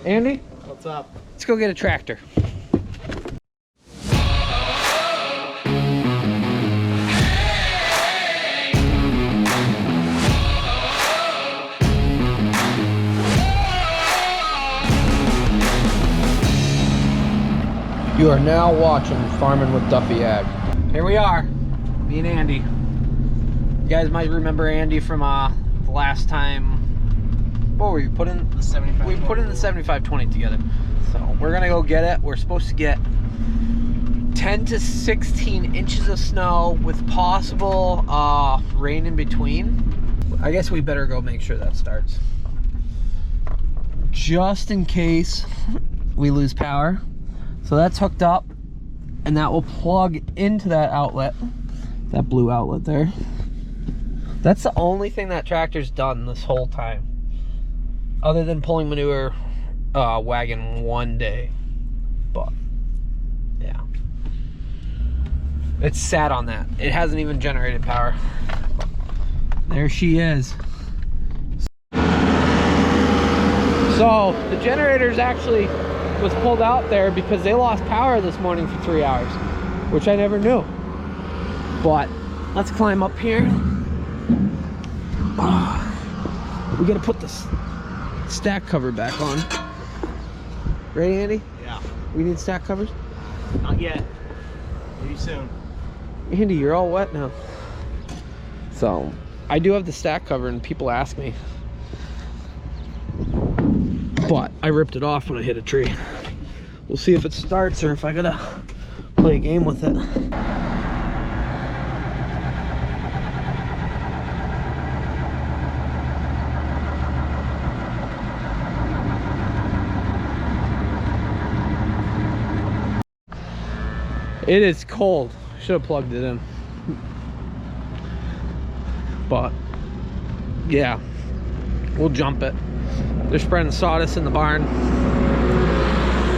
Andy? What's up? Let's go get a tractor. You are now watching Farming with Duffy Ag. Here we are, me and Andy. You guys might remember Andy from the last time. What were you putting? The 75. We put in the 7520 together. So we're gonna go get it. We're supposed to get 10 to 16 inches of snow with possible rain in between. I guess we better go make sure that starts. Just in case we lose power. So that's hooked up and that will plug into that outlet, that blue outlet there. That's the only thing that tractor's done this whole time, other than pulling manure wagon one day. But yeah, it's sat on that. It hasn't even generated power. There she is. So the generator's actually was pulled out there because they lost power this morning for 3 hours, which I never knew. But let's climb up here. We gotta put this stack cover back on. Ready, Andy? Yeah. We need stack covers? Not yet. Maybe soon. Andy, you're all wet now. So I do have the stack cover and people ask me, but I ripped it off when I hit a tree. We'll see if it starts or if I gotta play a game with it. It is cold. Should have plugged it in. But yeah, we'll jump it. They're spreading sawdust in the barn.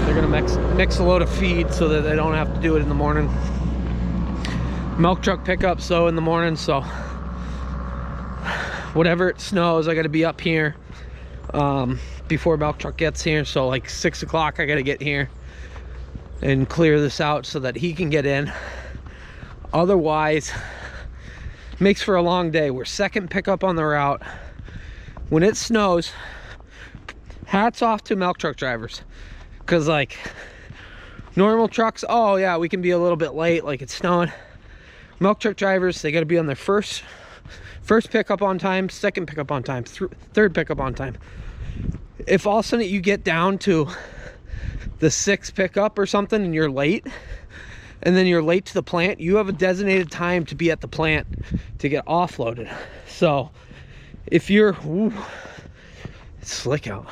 They're gonna mix a load of feed so that they don't have to do it in the morning. Milk truck pickup so in the morning, so whatever it snows, I gotta be up here before milk truck gets here. So like 6 o'clock I gotta get here and clear this out so that he can get in. Otherwise, makes for a long day. We're second pickup on the route. When it snows, hats off to milk truck drivers, because like normal trucks, oh yeah, we can be a little bit late, like it's snowing. Milk truck drivers, they got to be on their first pickup on time, second pickup on time, third pickup on time. If all of a sudden you get down to the 6th pickup or something and you're late, and then you're late to the plant, you have a designated time to be at the plant to get offloaded. So if you're, ooh, it's slick out.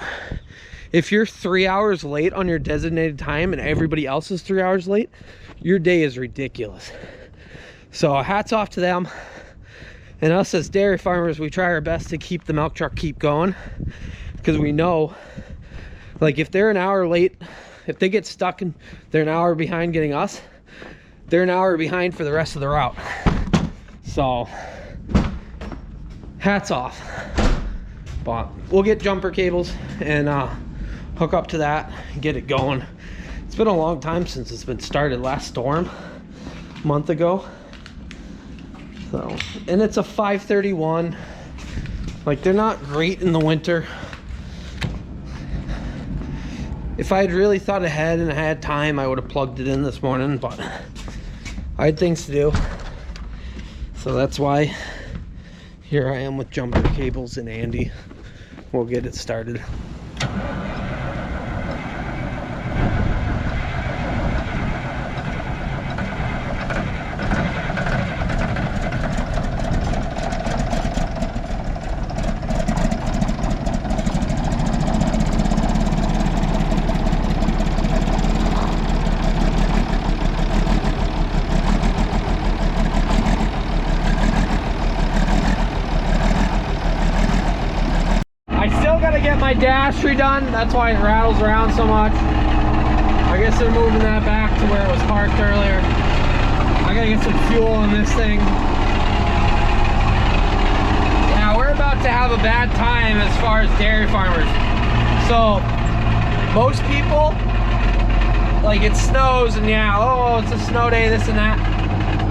If you're 3 hours late on your designated time and everybody else is 3 hours late, your day is ridiculous. So hats off to them. And us as dairy farmers, we try our best to keep the milk truck keep going, because we know, like, if they're an hour late, if they get stuck and they're an hour behind getting us, they're an hour behind for the rest of the route. So hats off. But we'll get jumper cables and hook up to that and get it going. It's been a long time since it's been started. Last storm a month ago. So, and it's a 531. Like, they're not great in the winter. If I had really thought ahead and I had time, I would have plugged it in this morning, but I had things to do. So that's why here I am with jumper cables and Andy. We'll get it started. My dash redone, that's why it rattles around so much. I guess they're moving that back to where it was parked earlier. I gotta get some fuel in this thing. Yeah, we're about to have a bad time as far as dairy farmers. So most people, like it snows and yeah, oh, it's a snow day, this and that.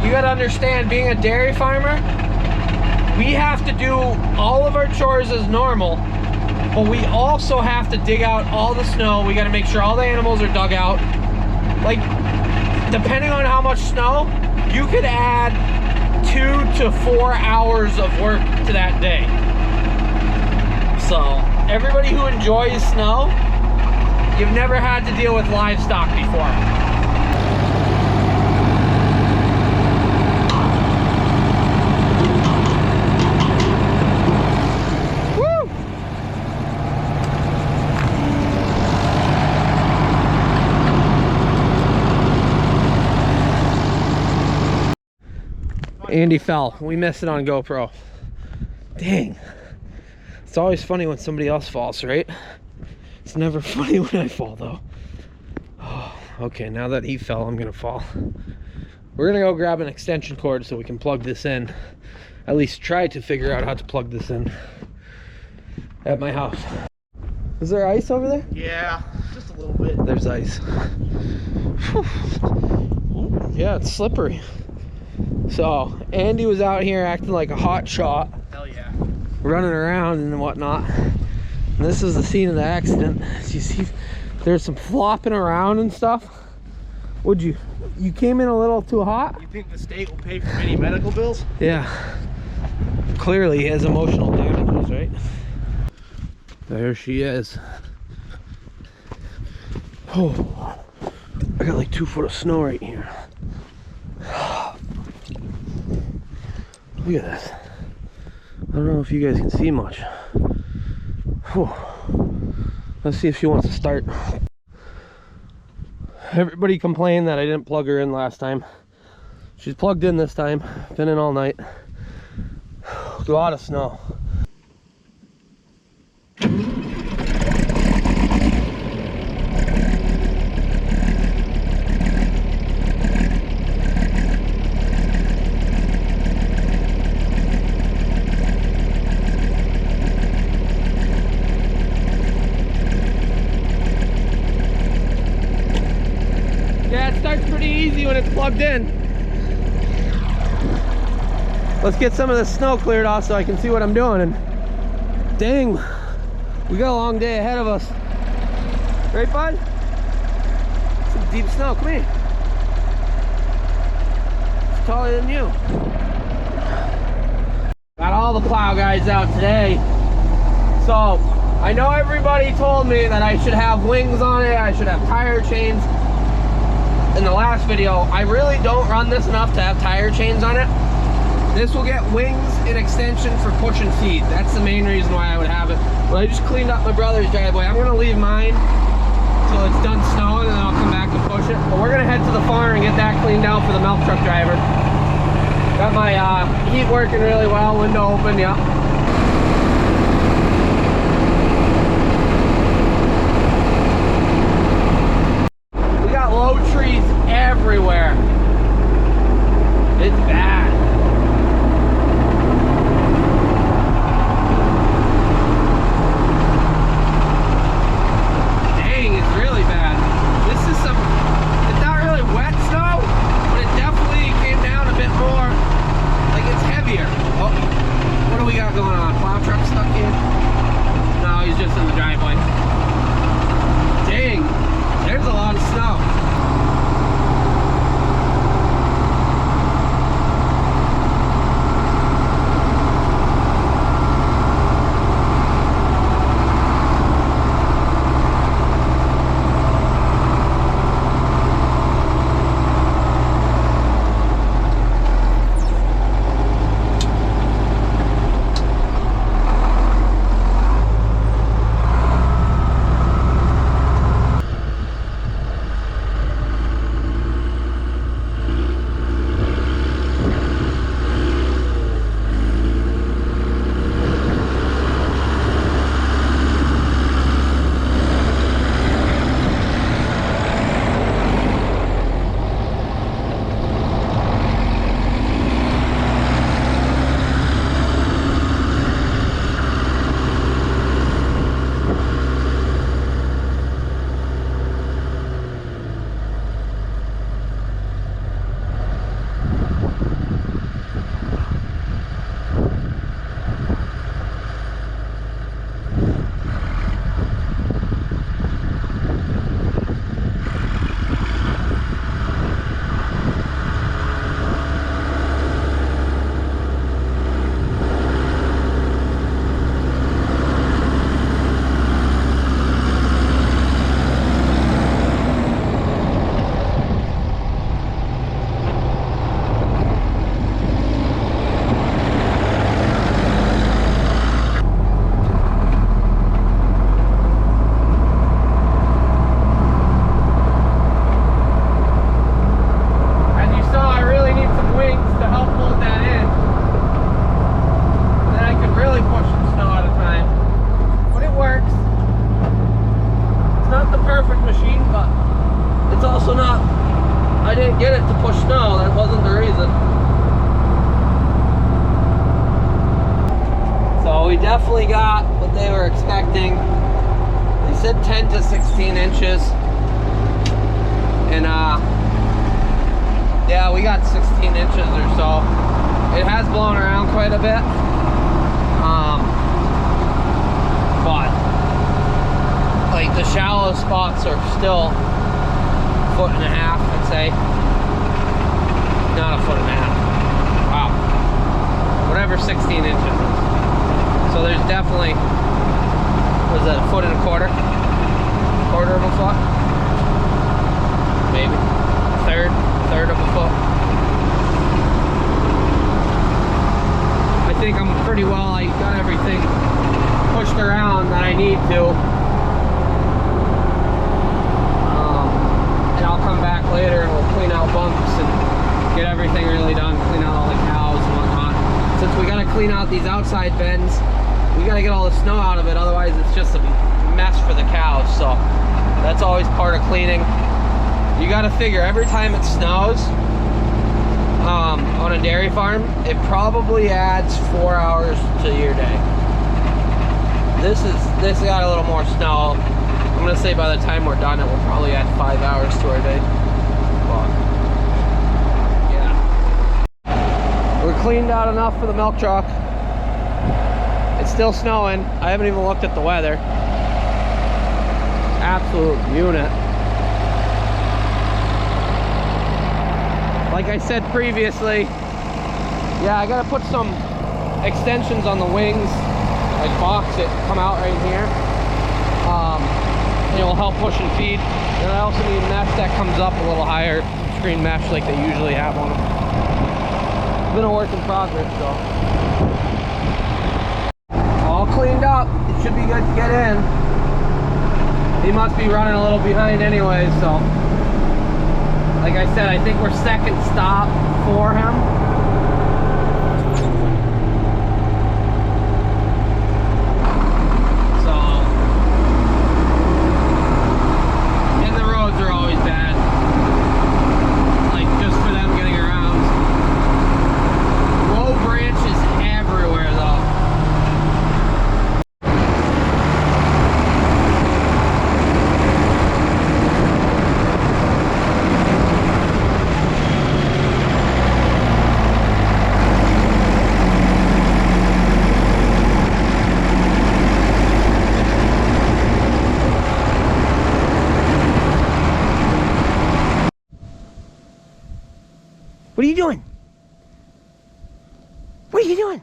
You gotta understand, being a dairy farmer, we have to do all of our chores as normal, but we also have to dig out all the snow. We gotta make sure all the animals are dug out. Like, depending on how much snow, you could add 2 to 4 hours of work to that day. So, everybody who enjoys snow, you've never had to deal with livestock before. Andy fell. We missed it on GoPro. Dang. It's always funny when somebody else falls, right? It's never funny when I fall, though. Oh, okay, now that he fell, I'm gonna fall. We're gonna go grab an extension cord so we can plug this in. At least try to figure out how to plug this in at my house. Is there ice over there? Yeah, just a little bit. There's ice. Whew. Yeah, it's slippery. So, Andy was out here acting like a hot shot. Hell yeah. Running around and whatnot. And this is the scene of the accident. You see, there's some flopping around and stuff. Would you came in a little too hot? You think the state will pay for any medical bills? Yeah. Clearly he has emotional damages, right? There she is. Oh, I got like 2 foot of snow right here. Look at this. I don't know if you guys can see much. Whew. Let's see if she wants to start. Everybody complained that I didn't plug her in last time. She's plugged in this time. Been in all night. A lot of snow. When it's plugged in. Let's get some of the snow cleared off so I can see what I'm doing. And dang, we got a long day ahead of us, right bud? Some deep snow. Come here. It's taller than you. Got all the plow guys out today. So I know everybody told me that I should have wings on it, I should have tire chains. In the last video, I really don't run this enough to have tire chains on it. This will get wings and extension for pushing feed. That's the main reason why I would have it. But I just cleaned up my brother's driveway. I'm gonna leave mine till it's done snowing and then I'll come back and push it. But we're gonna head to the farm and get that cleaned out for the milk truck driver. Got my heat working really well, window open, yeah. Trees everywhere. It's bad. Dang, it's really bad. This is some, it's not really wet snow, but it definitely came down a bit more. Like it's heavier. Oh, what do we got going perfect machine, but it's also not, I didn't get it to push snow. That wasn't the reason. So we definitely got what they were expecting. They said 10 to 16 inches. And yeah, we got 16 inches or so. It has blown around quite a bit. But like the shallow spots are still 1.5 feet, I'd say. Not 1.5 feet. Wow. Whatever 16 inches is. So there's definitely, what is that, 1.25 feet? Quarter of a foot? Maybe. Third of a foot. I think I'm pretty well, I got everything pushed around that I need to. And I'll come back later and we'll clean out bunks and get everything really done, clean out all the cows and whatnot. Since we gotta clean out these outside bends, we gotta get all the snow out of it, otherwise it's just a mess for the cows. So that's always part of cleaning. You gotta figure every time it snows on a dairy farm, it probably adds 4 hours to your day. This got a little more snow. I'm gonna say by the time we're done, it will probably add 5 hours to our day. But yeah, we're cleaned out enough for the milk truck. It's still snowing. I haven't even looked at the weather. Absolute unit. Like I said previously, yeah, I gotta put some extensions on the wings, like box that come out right here. It will help push and feed. And I also need mesh that comes up a little higher, screen mesh like they usually have on them. It's been a work in progress though. All cleaned up. It should be good to get in. He must be running a little behind anyway, so. Like I said, I think we're second stop for him. So, and the roads are always bad. Like, just for them getting around. Low branches everywhere, though. What are you doing? What are you doing?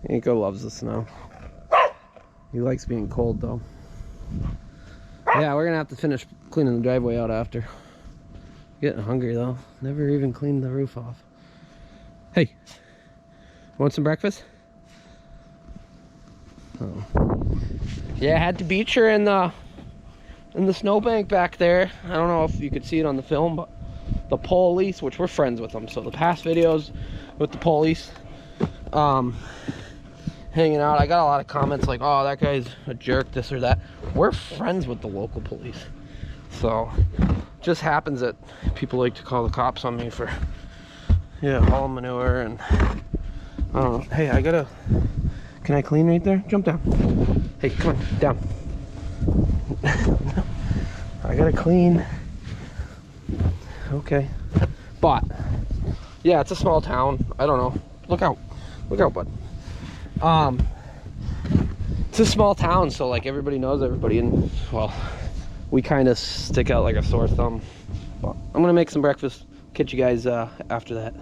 Nico loves the snow. He likes being cold though. Yeah, we're gonna have to finish cleaning the driveway out after. Getting hungry though. Never even cleaned the roof off. Hey, want some breakfast? Oh. Yeah, I had to beach her in the snowbank back there. I don't know if you could see it on the film, but the police, which we're friends with them, so the past videos with the police hanging out, I got a lot of comments like, oh, that guy's a jerk, this or that. We're friends with the local police, so just happens that people like to call the cops on me for hauling manure. And I don't know. Hey, can I clean right there? Jump down. Hey, come on, down. I gotta clean. Okay. But yeah, it's a small town. I don't know. Look out, bud. It's a small town, so like everybody knows everybody, and well, we kind of stick out like a sore thumb. But I'm gonna make some breakfast. Catch you guys after that.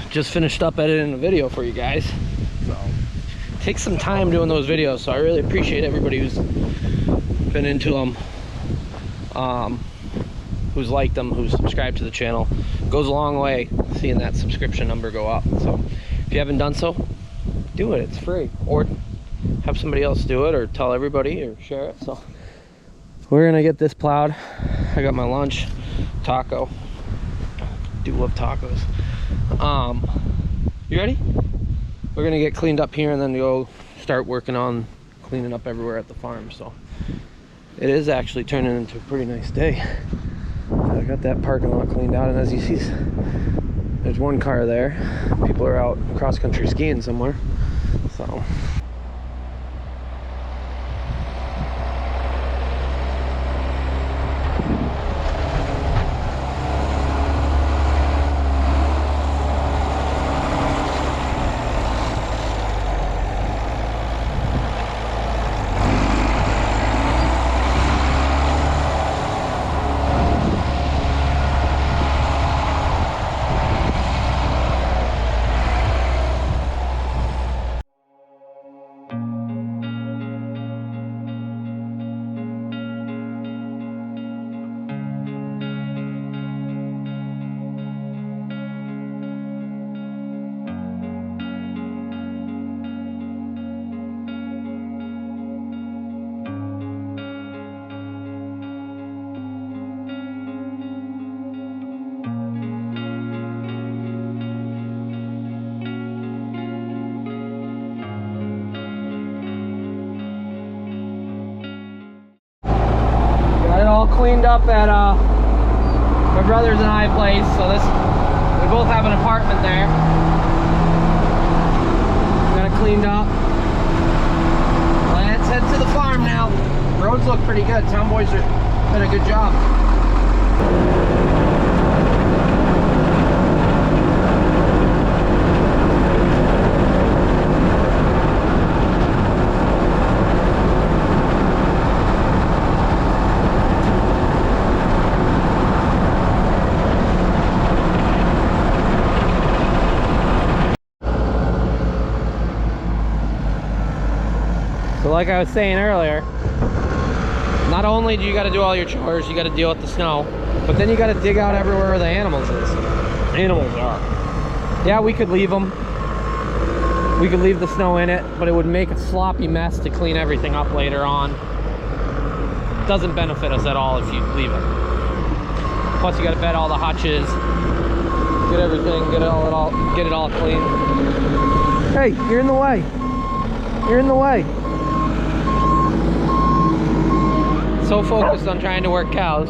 Just finished up editing a video for you guys. So take some time doing those videos, so I really appreciate everybody who's been into them, who's liked them, who's subscribed to the channel. It goes a long way seeing that subscription number go up. So if you haven't done so, do it. It's free, or have somebody else do it, or tell everybody, or share it. So we're gonna get this plowed. I got my lunch, taco. Do love tacos. You ready? We're gonna get cleaned up here and then go start working on cleaning up everywhere at the farm. So it is actually turning into a pretty nice day. I got that parking lot cleaned out, and as you see, there's one car there. People are out cross country skiing somewhere. So got it all cleaned up at my brother's and I place. So we both have an apartment there. Got it cleaned up. Let's head to the farm now. Roads look pretty good. Town boys are did a good job. So like I was saying earlier, not only do you got to do all your chores, you got to deal with the snow, but then you got to dig out everywhere where the animals are. Yeah, we could leave them. We could leave the snow in it, but it would make a sloppy mess to clean everything up later on. It doesn't benefit us at all if you leave it. Plus you got to bed all the hutches, get everything, get it all clean. Hey, you're in the way. You're in the way. So focused on trying to work cows.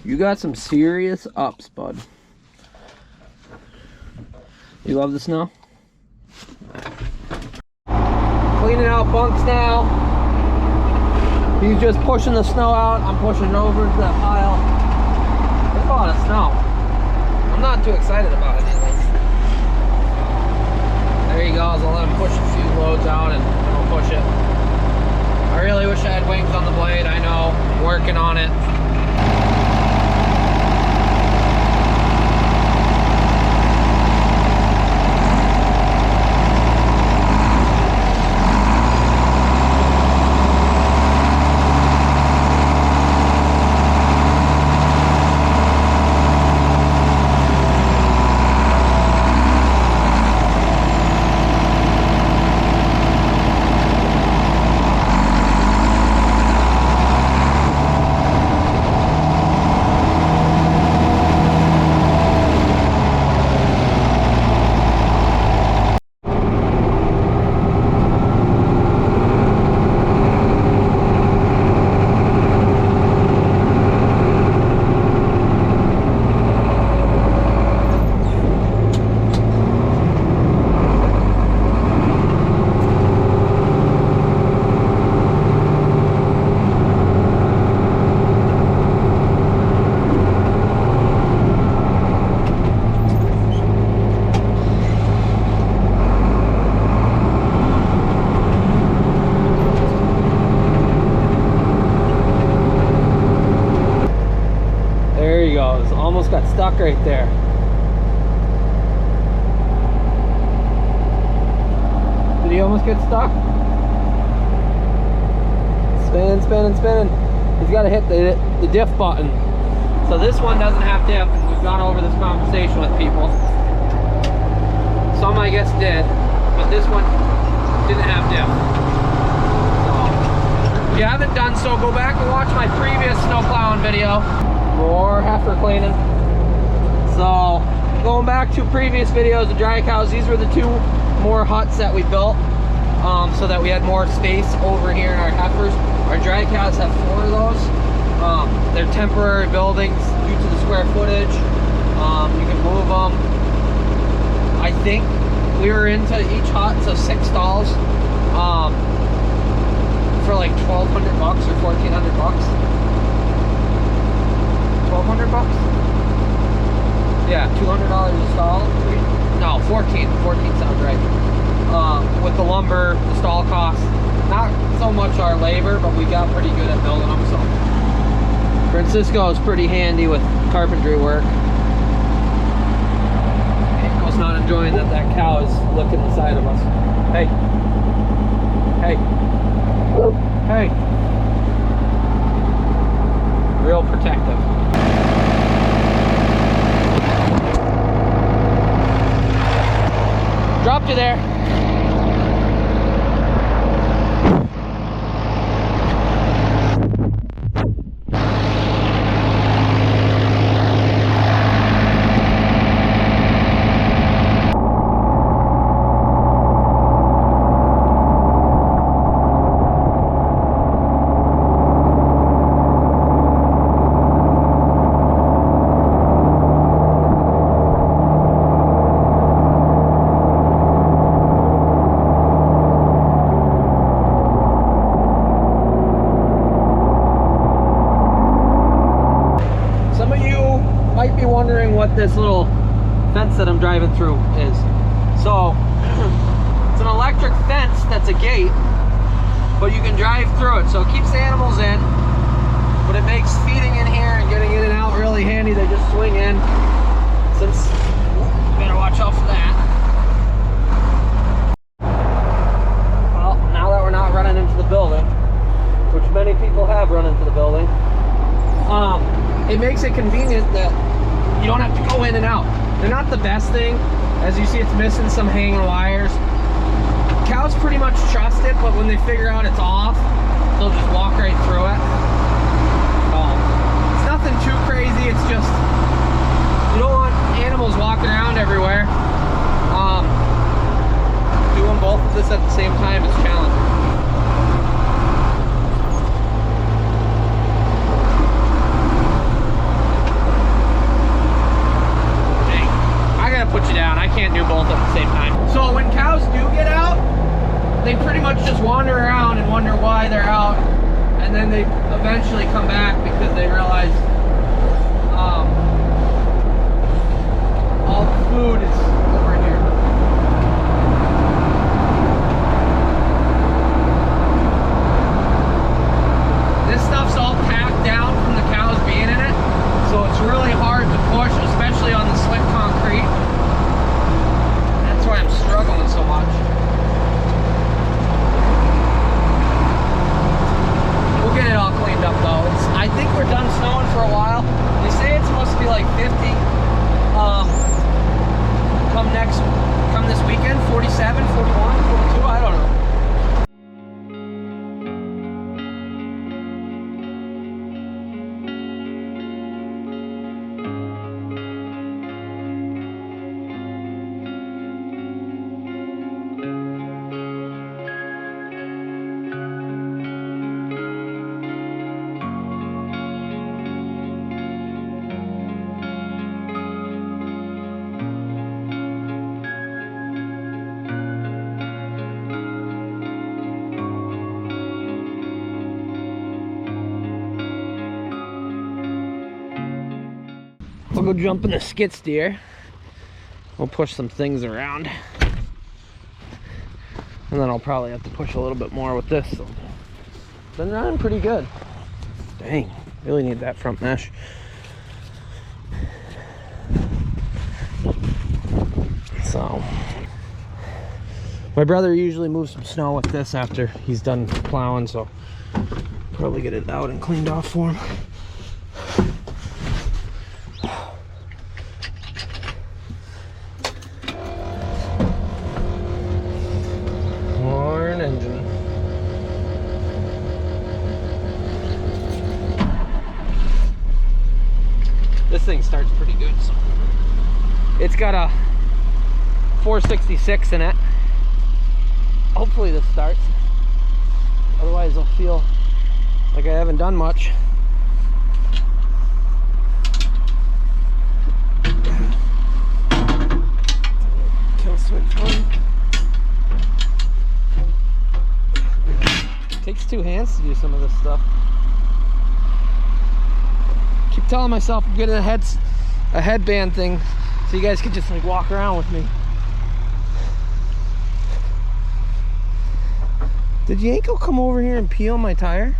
You got some serious ups, bud. You love the snow? Cleaning out bunks now. He's just pushing the snow out. I'm pushing it over to that pile. There's a lot of snow. I'm not too excited about it anyways. There he goes. I'll let him push a few loads out and we'll push it. I really wish I had wings on the blade. I know. I'm working on it. Almost got stuck right there. Did he almost get stuck? Spinning, spinning, spinning. He's got to hit the diff button. So this one doesn't have diff. We've gone over this conversation with people. Some I guess did, but this one didn't have diff. So if you haven't done so, go back and watch my previous snow plowing video. More heifer cleaning. So going back to previous videos of dry cows, these were the 2 more huts that we built so that we had more space over here in our heifers. Our dry cows have 4 of those. They're temporary buildings due to the square footage. You can move them. I think we were into each hut, so 6 stalls for like $1,200 or $1,400 bucks. $1,200 bucks? Yeah, $200 a stall. No, 14 sounds right. With the lumber, the stall costs, not so much our labor, but we got pretty good at building them. So Francisco is pretty handy with carpentry work. Angel's not enjoying that cow is looking inside of us. Hey, hey, hey. Real protective. Dropped you there. Wondering what this little fence that I'm driving through is. So it's an electric fence that's a gate, but you can drive through it, so it keeps the animals in, but it makes feeding in here and getting in and out really handy. They just swing in. Since better watch out for that. Well, now that we're not running into the building, which many people have run into the building, it makes it convenient that you don't have to go in and out. They're not the best thing. As you see, it's missing some hanging wires. Cows pretty much trust it, but when they figure out it's off, they'll just walk right through it. It's nothing too crazy. It's just, you don't want animals walking around everywhere. Doing both of this at the same time is challenging. Put you down. I can't do both at the same time. So when cows do get out, they pretty much just wander around and wonder why they're out, and then they eventually come back because they realize all the food is over here. This stuff's all packed down from the cows being in it, so it's really hard to push, especially on the slick concrete. That's why I'm struggling so much. We'll get it all cleaned up though. I think we're done snowing for a while. They say it's supposed to be like 50. Come this weekend, 47, 41, 42, I don't know. We'll go jump in the skid steer. We'll push some things around. And then I'll probably have to push a little bit more with this. So, been running pretty good. Dang, really need that front mesh. So, my brother usually moves some snow with this after he's done plowing, so probably get it out and cleaned off for him. Engine. This thing starts pretty good, so it's got a 466 in it. Hopefully this starts. Otherwise I'll feel like I haven't done much. Kill switch one. Takes two hands to do some of this stuff. Keep telling myself I'm getting a headband thing so you guys can just like walk around with me. Did Yanko come over here and pee on my tire?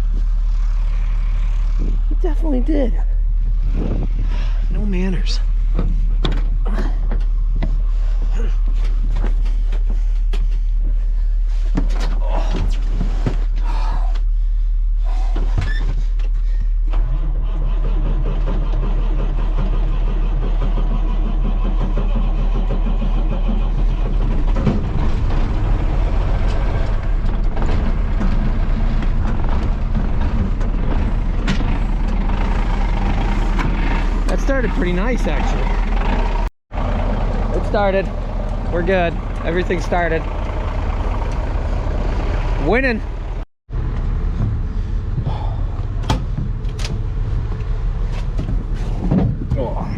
He definitely did. No manners. Started pretty nice actually. It started. We're good. Everything started. Winning. Oh.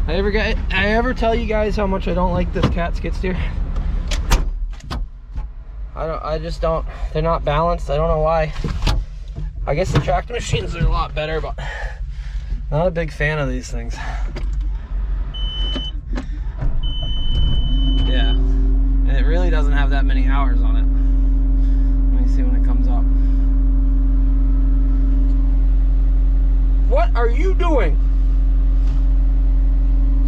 I ever tell you guys how much I don't like this cat skid steer? I just don't. They're not balanced. I don't know why. I guess the tractor machines are a lot better, but not a big fan of these things. Yeah, and it really doesn't have that many hours on it. Let me see when it comes up. What are you doing?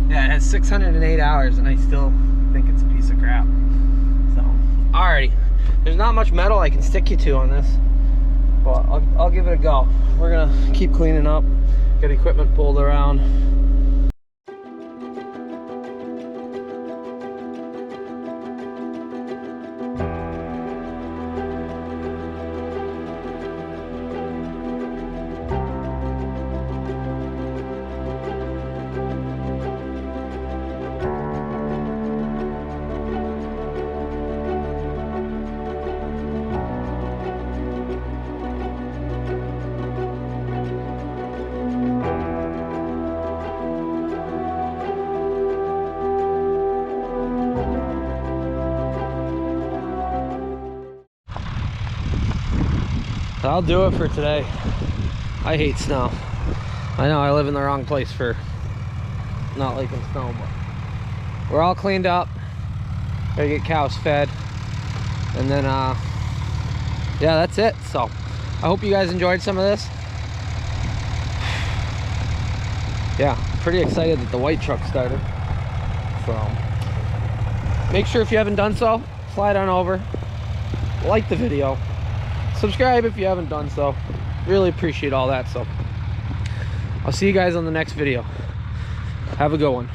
Yeah, it has 608 hours and I still think it's a piece of crap. So, alrighty. There's not much metal I can stick you to on this. But I'll give it a go. We're gonna keep cleaning up, get equipment pulled around. I'll do it for today. I hate snow. I know I live in the wrong place for not liking snow, but we're all cleaned up. Gotta get cows fed. And then, yeah, that's it. So I hope you guys enjoyed some of this. Yeah, pretty excited that the white truck started. So make sure if you haven't done so, slide on over, like the video, subscribe if you haven't done so. Really appreciate all that. So I'll see you guys on the next video. Have a good one.